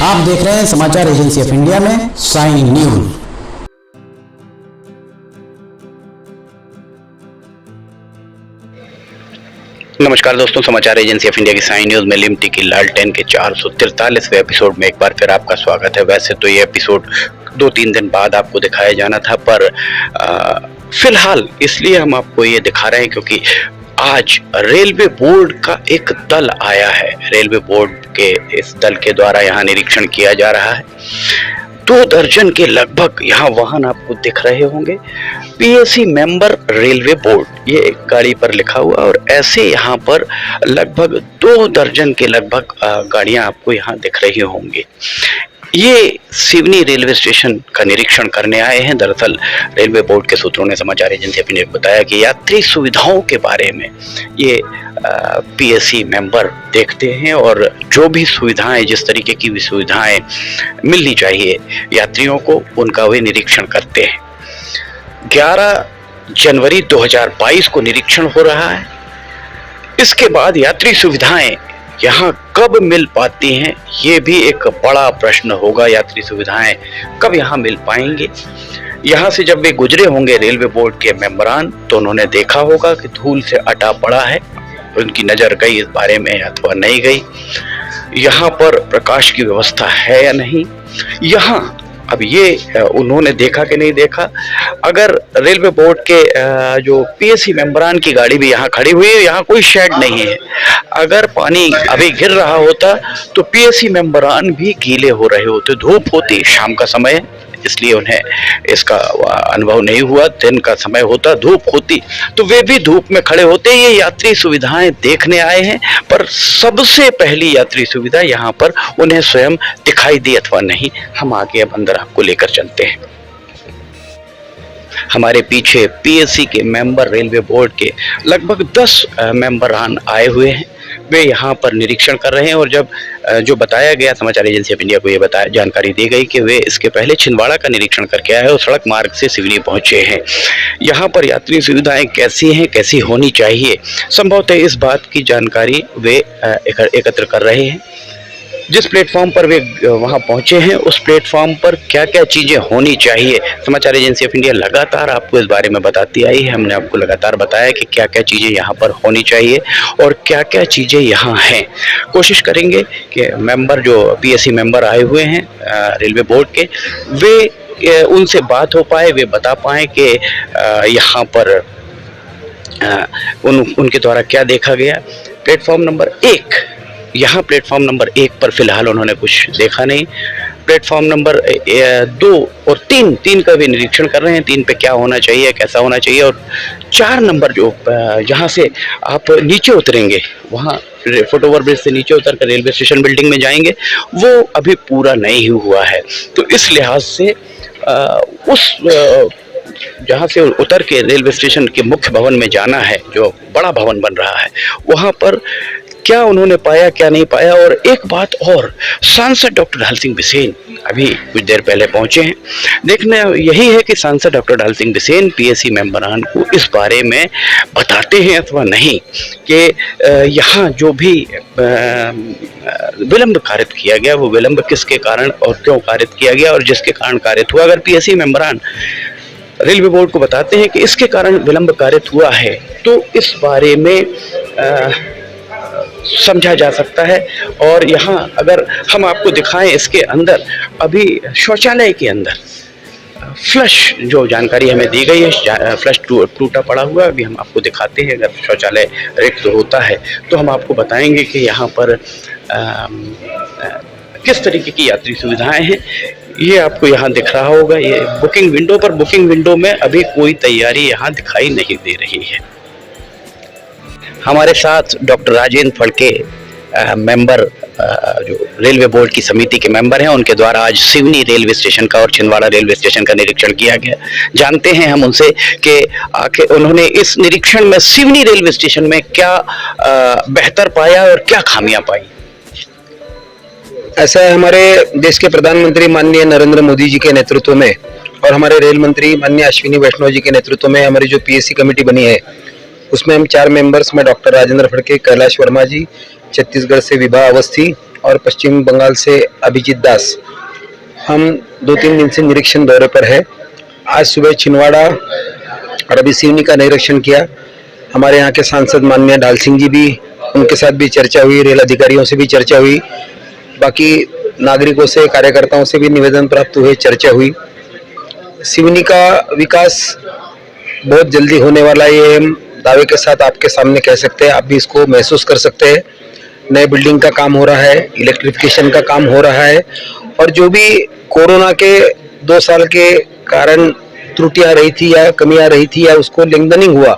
आप देख रहे हैं समाचार एजेंसी ऑफ इंडिया में साइन न्यूज। नमस्कार दोस्तों, समाचार एजेंसी ऑफ इंडिया की साइन न्यूज में लिमटी की लालटेन के 443वें एपिसोड में एक बार फिर आपका स्वागत है। वैसे तो ये एपिसोड 2-3 दिन बाद आपको दिखाया जाना था, पर फिलहाल इसलिए हम आपको ये दिखा रहे हैं क्योंकि आज रेलवे बोर्ड का एक दल आया है। रेलवे बोर्ड के इस दल के द्वारा यहाँ निरीक्षण किया जा रहा है। 2 दर्जन के लगभग यहाँ वाहन आपको दिख रहे होंगे। पीएसी मेंबर रेलवे बोर्ड, ये एक गाड़ी पर लिखा हुआ, और ऐसे यहाँ पर लगभग 2 दर्जन के लगभग गाड़ियाँ आपको यहाँ दिख रही होंगी। ये सिवनी रेलवे स्टेशन का निरीक्षण करने आए हैं। दरअसल रेलवे बोर्ड के सूत्रों ने समाचार एजेंसी ऑफ इंडिया को बताया कि यात्री सुविधाओं के बारे में ये पीएसी मेंबर देखते हैं और जो भी सुविधाएं, जिस तरीके की भी सुविधाएं मिलनी चाहिए यात्रियों को, उनका वे निरीक्षण करते हैं। 11 जनवरी 2022 को निरीक्षण हो रहा है। इसके बाद यात्री सुविधाएं यहाँ कब मिल पाती हैं, ये भी एक बड़ा प्रश्न होगा। यात्री सुविधाएं कब यहाँ मिल पाएंगे? यहाँ से जब वे गुजरे होंगे रेलवे बोर्ड के मेंबरान, तो उन्होंने देखा होगा कि धूल से अटा पड़ा है। उनकी नज़र गई इस बारे में अथवा नहीं गई। यहाँ पर प्रकाश की व्यवस्था है या नहीं, यहाँ अब ये उन्होंने देखा कि नहीं देखा। अगर रेलवे बोर्ड के जो पीएसी मेंबरान की गाड़ी भी यहाँ खड़ी हुई है, यहाँ कोई शेड नहीं है। अगर पानी अभी गिर रहा होता तो पीएसी मेंबरान भी गीले हो रहे होते। धूप होती, शाम का समय, इसलिए उन्हें इसका अनुभव नहीं हुआ। दिन का समय होता, धूप होती, तो वे भी धूप में खड़े होते। ये यात्री सुविधाएं देखने आए हैं, पर सबसे पहली यात्री सुविधा यहाँ पर उन्हें स्वयं दिखाई दी अथवा नहीं, हम आगे अब अंदर आपको लेकर चलते हैं। हमारे पीछे पीएसी के मेंबर रेलवे बोर्ड के लगभग 10 मेंबरान आए हुए हैं। वे यहाँ पर निरीक्षण कर रहे हैं, और जब जो बताया गया, समाचार एजेंसी ऑफ इंडिया को ये जानकारी दी गई कि वे इसके पहले छिंदवाड़ा का निरीक्षण करके आए और सड़क मार्ग से सिवनी पहुंचे हैं। यहाँ पर यात्री सुविधाएं कैसी हैं, कैसी होनी चाहिए, संभवतः इस बात की जानकारी वे एकत्र कर रहे हैं। जिस प्लेटफॉर्म पर वे वहां पहुंचे हैं, उस प्लेटफॉर्म पर क्या क्या चीज़ें होनी चाहिए, समाचार एजेंसी ऑफ इंडिया लगातार आपको इस बारे में बताती आई है। हमने आपको लगातार बताया कि क्या क्या चीज़ें यहाँ पर होनी चाहिए और क्या क्या चीज़ें यहाँ हैं। कोशिश करेंगे कि मेंबर, जो पीएसी मेंबर आए हुए हैं रेलवे बोर्ड के, वे उनसे बात हो पाए, वे बता पाएँ कि यहाँ पर उनके द्वारा क्या देखा गया। प्लेटफॉर्म नंबर 1, यहाँ प्लेटफॉर्म नंबर 1 पर फिलहाल उन्होंने कुछ देखा नहीं। प्लेटफॉर्म नंबर 2 और 3 का भी निरीक्षण कर रहे हैं। 3 पे क्या होना चाहिए, कैसा होना चाहिए, और 4 नंबर जो जहाँ से आप नीचे उतरेंगे, वहाँ फुटओवर ब्रिज से नीचे उतर कर रेलवे स्टेशन बिल्डिंग में जाएंगे, वो अभी पूरा नहीं हुआ है। तो इस लिहाज से उस जहाँ से उतर के रेलवे स्टेशन के मुख्य भवन में जाना है, जो बड़ा भवन बन रहा है, वहाँ पर क्या उन्होंने पाया, क्या नहीं पाया। और एक बात और, सांसद डॉक्टर ढाल सिंह बिसेन अभी कुछ देर पहले पहुंचे हैं। देखना यही है कि सांसद डॉक्टर ढाल सिंह बिसेन पीएसी मेंबरान को इस बारे में बताते हैं अथवा नहीं कि यहाँ जो भी विलंब कारित किया गया, वो विलंब किसके कारण और क्यों कारित किया गया, और जिसके कारण कारित हुआ। अगर पीएसी मेंबरान रेलवे बोर्ड को बताते हैं कि इसके कारण विलंब कारित हुआ है, तो इस बारे में समझा जा सकता है। और यहाँ अगर हम आपको दिखाएं, इसके अंदर अभी शौचालय के अंदर फ्लश, जो जानकारी हमें दी गई है, फ्लश टूटा पड़ा हुआ। अभी हम आपको दिखाते हैं। अगर शौचालय रिक्त होता है तो हम आपको बताएंगे कि यहाँ पर किस तरीके की यात्री सुविधाएं हैं। ये आपको यहाँ दिख रहा होगा, ये बुकिंग विंडो पर, बुकिंग विंडो में अभी कोई तैयारी यहाँ दिखाई नहीं दे रही है। हमारे साथ डॉक्टर राजेंद्र फड़के मेंबर, जो रेलवे बोर्ड की समिति के मेंबर हैं, उनके द्वारा आज सिवनी रेलवे स्टेशन का और छिंदवाड़ा रेलवे स्टेशन का निरीक्षण किया गया। जानते हैं हम उनसे कि आखिर उन्होंने इस निरीक्षण में सिवनी रेलवे स्टेशन में क्या बेहतर पाया और क्या खामियां पाई। ऐसा है, हमारे देश के प्रधानमंत्री माननीय नरेंद्र मोदी जी के नेतृत्व में और हमारे रेल मंत्री माननीय अश्विनी वैष्णव जी के नेतृत्व में हमारी जो पीएससी कमेटी बनी है, उसमें हम 4 मेंबर्स में डॉक्टर राजेंद्र फड़के, कैलाश वर्मा जी, छत्तीसगढ़ से विभा अवस्थी और पश्चिम बंगाल से अभिजीत दास, हम 2-3 दिन से निरीक्षण दौरे पर है। आज सुबह छिंदवाड़ा और अभी सिवनी का निरीक्षण किया। हमारे यहाँ के सांसद माननीय ढाल सिंह जी भी, उनके साथ भी चर्चा हुई, रेल अधिकारियों से भी चर्चा हुई, बाकी नागरिकों से, कार्यकर्ताओं से भी निवेदन प्राप्त हुए, चर्चा हुई। सिवनी का विकास बहुत जल्दी होने वाला है, ये हम दावे के साथ आपके सामने कह सकते हैं। आप भी इसको महसूस कर सकते हैं। नए बिल्डिंग का काम हो रहा है, इलेक्ट्रिफिकेशन का काम हो रहा है, और जो भी कोरोना के 2 साल के कारण त्रुटियां रही थी या कमियां रही थी या उसको लेंथनिंग हुआ,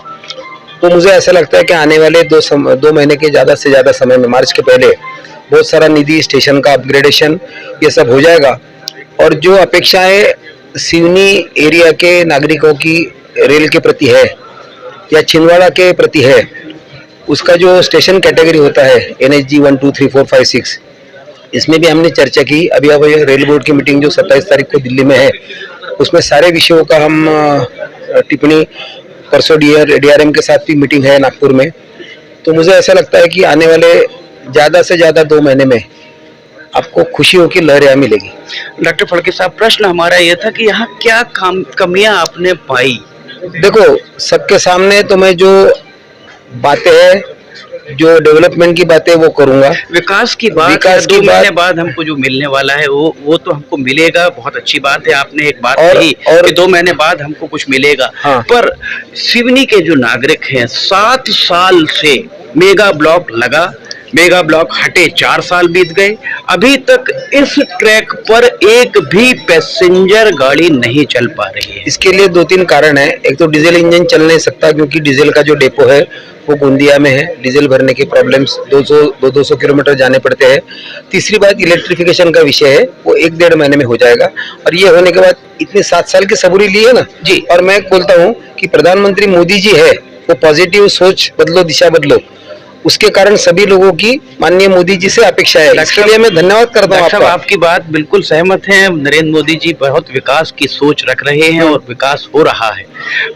तो मुझे ऐसा लगता है कि आने वाले 2 महीने के ज़्यादा से ज़्यादा समय में, मार्च के पहले, बहुत सारा निधि, स्टेशन का अपग्रेडेशन, ये सब हो जाएगा। और जो अपेक्षाएं सिवनी एरिया के नागरिकों की रेल के प्रति है या छिंदवाड़ा के प्रति है, उसका जो स्टेशन कैटेगरी होता है NSG 1, 2, 3, 4, 5, 6, इसमें भी हमने चर्चा की। अभी अब रेल बोर्ड की मीटिंग जो 27 तारीख को दिल्ली में है, उसमें सारे विषयों का हम टिप्पणी, परसों DRM के साथ भी मीटिंग है नागपुर में। तो मुझे ऐसा लगता है कि आने वाले ज़्यादा से ज़्यादा 2 महीने में आपको खुशियों की लहर यहाँ मिलेगी। डॉक्टर फड़के साहब, प्रश्न हमारा यह था कि यहाँ क्या कमियां आपने पाई? देखो, सबके सामने तो मैं जो बातें हैं, जो डेवलपमेंट की बातें, वो करूंगा। विकास की बात, विकास की 2 बात- महीने बाद हमको जो मिलने वाला है वो तो हमको मिलेगा, बहुत अच्छी बात है। आपने एक बात और- कही और- कि 2 महीने बाद हमको कुछ मिलेगा। हाँ। पर सिवनी के जो नागरिक हैं, 7 साल से मेगा ब्लॉक लगा, मेगा ब्लॉक हटे 4 साल बीत गए, अभी तक इस ट्रैक पर एक भी पैसेंजर गाड़ी नहीं चल पा रही है। इसके लिए 2-3 कारण है। एक तो डीजल इंजन चल नहीं सकता, क्योंकि डीजल का जो डेपो है वो गोंदिया में है। डीजल भरने के प्रॉब्लम्स, 200 किलोमीटर जाने पड़ते हैं। तीसरी बात इलेक्ट्रिफिकेशन का विषय है, वो 1-1.5 महीने में हो जाएगा। और ये होने के बाद इतने 7 साल की सबूरी ली है ना जी। और मैं बोलता हूँ कि प्रधानमंत्री मोदी जी है, वो पॉजिटिव सोच बदलो, दिशा बदलो, उसके कारण सभी लोगों की माननीय मोदी जी से अपेक्षा है। इसके लिए मैं धन्यवाद करता हूँ डॉक्टर साहब, आपका। आपकी बात बिल्कुल सहमत है। नरेंद्र मोदी जी बहुत विकास की सोच रख रहे हैं और विकास हो रहा है,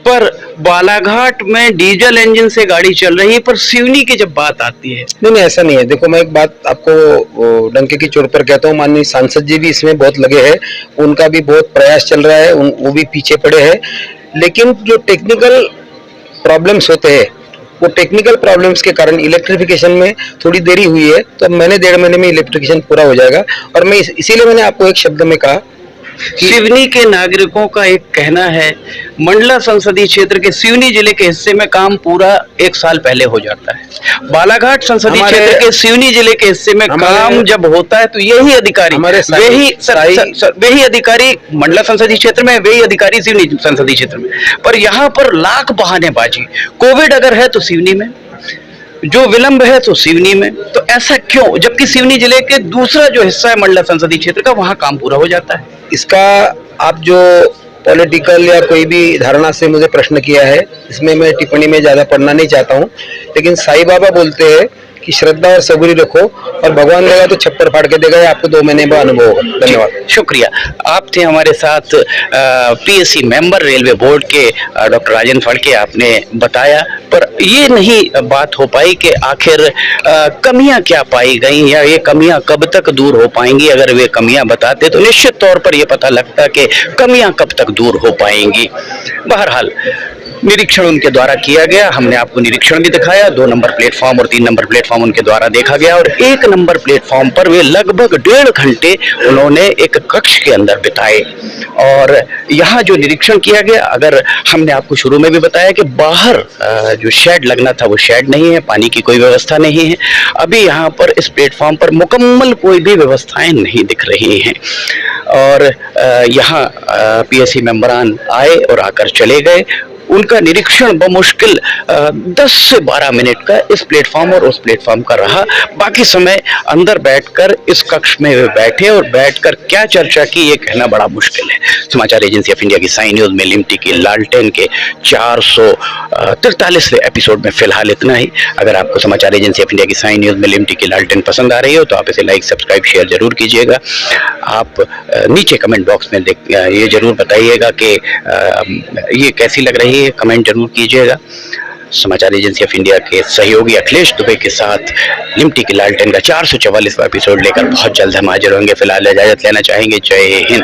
पर बालाघाट में डीजल इंजन से गाड़ी चल रही है, पर सिवनी की जब बात आती है, नहीं, ऐसा नहीं है। देखो, मैं एक बात आपको वो डंके की चोट पर कहता हूँ, माननीय सांसद जी भी इसमें बहुत लगे हैं, उनका भी बहुत प्रयास चल रहा है, वो भी पीछे पड़े हैं। लेकिन जो टेक्निकल प्रॉब्लम्स होते हैं, वो टेक्निकल प्रॉब्लम्स के कारण इलेक्ट्रिफिकेशन में थोड़ी देरी हुई है। तो मैंने 1.5 महीने में इलेक्ट्रिफिकेशन पूरा हो जाएगा। और मैं इसीलिए मैंने आपको एक शब्द में कहा, सिवनी के नागरिकों का एक कहना है, मंडला संसदीय क्षेत्र के सिवनी जिले के हिस्से में काम पूरा 1 साल पहले हो जाता है। बालाघाट संसदीय क्षेत्र के सिवनी जिले के हिस्से में काम जब होता है तो यही अधिकारी, वही अधिकारी मंडला संसदीय क्षेत्र में, वही अधिकारी सिवनी संसदीय क्षेत्र में। पर यहाँ पर लाख बहानेबाजी, कोविड अगर है तो सिवनी में, जो विलंब है तो सिवनी में, तो ऐसा क्यों, जबकि सिवनी जिले के दूसरा जो हिस्सा है मंडला संसदीय क्षेत्र का, वहां काम पूरा हो जाता है? इसका आप जो पॉलिटिकल या कोई भी धारणा से मुझे प्रश्न किया है, इसमें मैं टिप्पणी में ज्यादा पढ़ना नहीं चाहता हूँ। लेकिन साईं बाबा बोलते हैं कि श्रद्धा और सबूरी रखो और भगवान देगा तो छप्पर फाड़ के देगा, आपको 2 महीने में अनुभव होगा। धन्यवाद। शुक्रिया। आप थे हमारे साथ PSC मेंबर रेलवे बोर्ड के डॉक्टर राजेंद्र फड़के। आपने बताया, पर ये नहीं बात हो पाई कि आखिर कमियां क्या पाई गई या ये कमियां कब तक दूर हो पाएंगी। अगर वे कमियां बताते तो निश्चित तौर पर यह पता लगता कि कमियां कब तक दूर हो पाएंगी। बहरहाल, निरीक्षण उनके द्वारा किया गया, हमने आपको निरीक्षण भी दिखाया। 2 नंबर प्लेटफॉर्म और 3 नंबर प्लेटफॉर्म उनके द्वारा देखा गया, और 1 नंबर प्लेटफॉर्म पर वे लगभग 1.5 घंटे उन्होंने एक कक्ष के अंदर बिताए। और यहाँ जो निरीक्षण किया गया, अगर हमने आपको शुरू में भी बताया कि बाहर जो शेड लगना था वो शेड नहीं है, पानी की कोई व्यवस्था नहीं है। अभी यहाँ पर इस प्लेटफॉर्म पर मुकम्मल कोई भी व्यवस्थाएं नहीं दिख रही हैं। और यहाँ PSC मेंबरान आए और आकर चले गए। उनका निरीक्षण बमुश्किल 10 से 12 मिनट का इस प्लेटफॉर्म और उस प्लेटफॉर्म का रहा। बाकी समय अंदर बैठकर इस कक्ष में वे बैठे और बैठकर क्या चर्चा की ये कहना बड़ा मुश्किल है। समाचार एजेंसी ऑफ इंडिया की साई न्यूज में लिमटी की लालटेन के 443वें एपिसोड में फिलहाल इतना ही। अगर आपको समाचार एजेंसी ऑफ इंडिया की साई न्यूज में लिमटी की लालटेन पसंद आ रही हो तो आप इसे लाइक, सब्सक्राइब, शेयर जरूर कीजिएगा। आप नीचे कमेंट बॉक्स में ये जरूर बताइएगा कि ये कैसी लग रही है, कमेंट जरूर कीजिएगा। समाचार एजेंसी ऑफ इंडिया के सहयोगी अखिलेश दुबे के साथ लिमटी की लालटेन का 444वां एपिसोड लेकर बहुत जल्द हम हाजिर होंगे। फिलहाल इजाजत लेना चाहेंगे। जय हिंद।